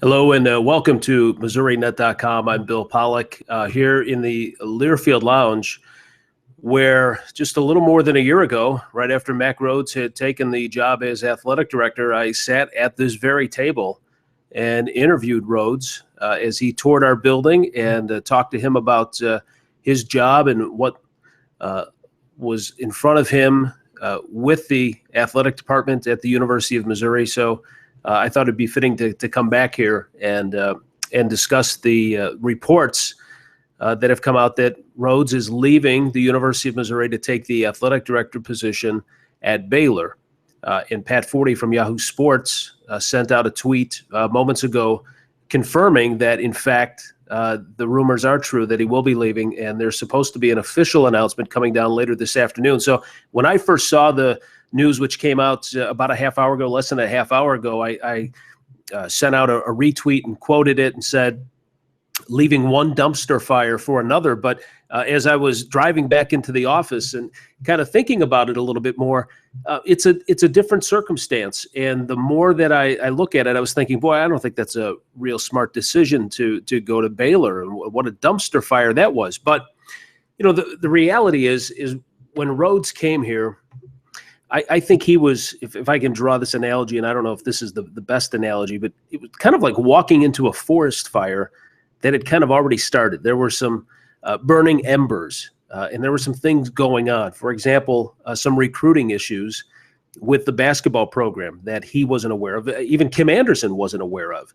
Hello and welcome to MissouriNet.com. I'm Bill Pollack here in the Learfield Lounge, where just a little more than a year ago, right after Mack Rhoades had taken the job as athletic director, I sat at this very table and interviewed Rhoades as he toured our building and talked to him about his job and what was in front of him with the athletic department at the University of Missouri. So I thought it'd be fitting to come back here and discuss the reports that have come out that Rhoades is leaving the University of Missouri to take the athletic director position at Baylor. And Pat Forty from Yahoo Sports sent out a tweet moments ago confirming that, in fact, the rumors are true that he will be leaving, and there's supposed to be an official announcement coming down later this afternoon. So when I first saw the news, which came out about a half hour ago, less than a half hour ago, I sent out a retweet and quoted it and said, leaving one dumpster fire for another. But as I was driving back into the office and kind of thinking about it a little bit more, it's a different circumstance. And the more that I look at it, I was thinking, boy, I don't think that's a real smart decision to go to Baylor, and what a dumpster fire that was. But, you know, the reality is when Rhoades came here, I think he was, if I can draw this analogy, and I don't know if this is the best analogy, but it was kind of like walking into a forest fire that had kind of already started. There were some burning embers, and there were some things going on. For example, some recruiting issues with the basketball program that he wasn't aware of. Even Kim Anderson wasn't aware of.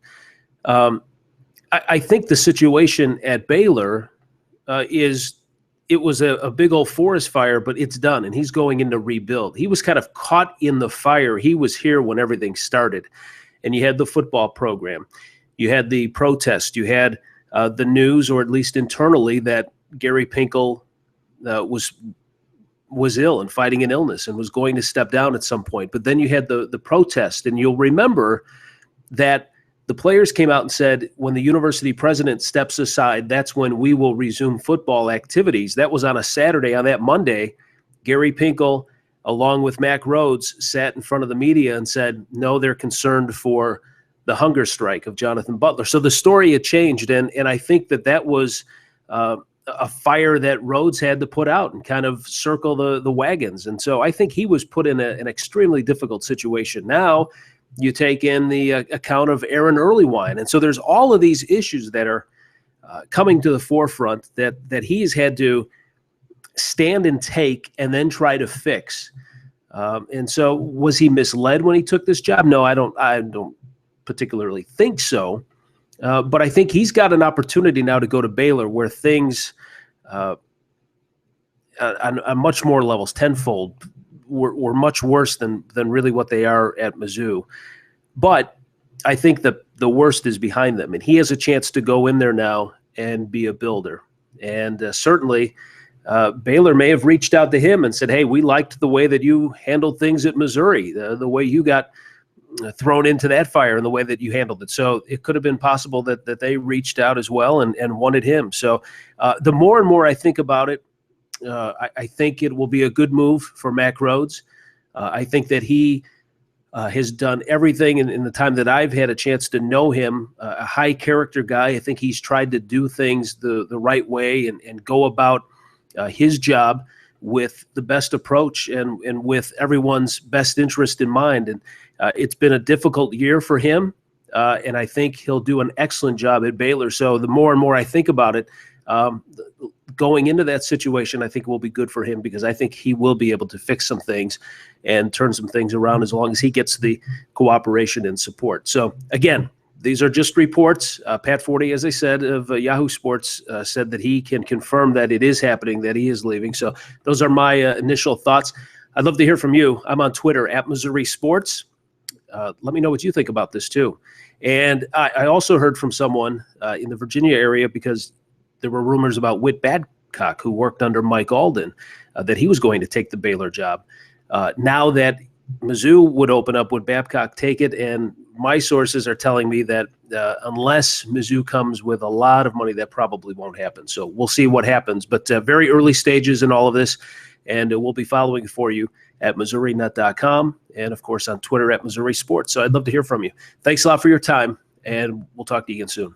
I think the situation at Baylor it was a big old forest fire, but it's done, and he's going in to rebuild. He was kind of caught in the fire. He was here when everything started, and you had the football program. You had the protest. You had the news, or at least internally, that Gary Pinkel was ill and fighting an illness and was going to step down at some point. But then you had the protest, and you'll remember that the players came out and said, when the university president steps aside, that's when we will resume football activities. That was on a Saturday. On that Monday, Gary Pinkel, along with Mack Rhoades, sat in front of the media and said, no, they're concerned for the hunger strike of Jonathan Butler. So the story had changed, and I think that was a fire that Rhoades had to put out and kind of circle the wagons. And so I think he was put in an extremely difficult situation. Now you take in the account of Aaron Earlywine. And so there's all of these issues that are coming to the forefront that he's had to stand and take and then try to fix. And so was he misled when he took this job? No, I don't particularly think so. But I think he's got an opportunity now to go to Baylor, where things on much more levels, tenfold, were much worse than really what they are at Mizzou. But I think the worst is behind them, and he has a chance to go in there now and be a builder. And certainly Baylor may have reached out to him and said, hey, we liked the way that you handled things at Missouri, the way you got thrown into that fire and the way that you handled it. So it could have been possible that they reached out as well and wanted him. So the more and more I think about it, I think it will be a good move for Mack Rhoades. I think that he has done everything in the time that I've had a chance to know him, a high character guy. I think he's tried to do things the right way and go about his job with the best approach and with everyone's best interest in mind. And it's been a difficult year for him, and I think he'll do an excellent job at Baylor. So the more and more I think about it, going into that situation, I think will be good for him, because I think he will be able to fix some things and turn some things around as long as he gets the cooperation and support. So again, these are just reports. Pat Forty, as I said, of Yahoo Sports, said that he can confirm that it is happening, that he is leaving. So those are my initial thoughts. I'd love to hear from you. I'm on Twitter at Missouri Sports. Let me know what you think about this too. And I also heard from someone in the Virginia area, because there were rumors about Whit Badcock, who worked under Mike Alden, that he was going to take the Baylor job. Now that Mizzou would open up, would Babcock take it? And my sources are telling me that unless Mizzou comes with a lot of money, that probably won't happen. So we'll see what happens. But very early stages in all of this, and we'll be following for you at MissouriNet.com and, of course, on Twitter at Missouri Sports. So I'd love to hear from you. Thanks a lot for your time, and we'll talk to you again soon.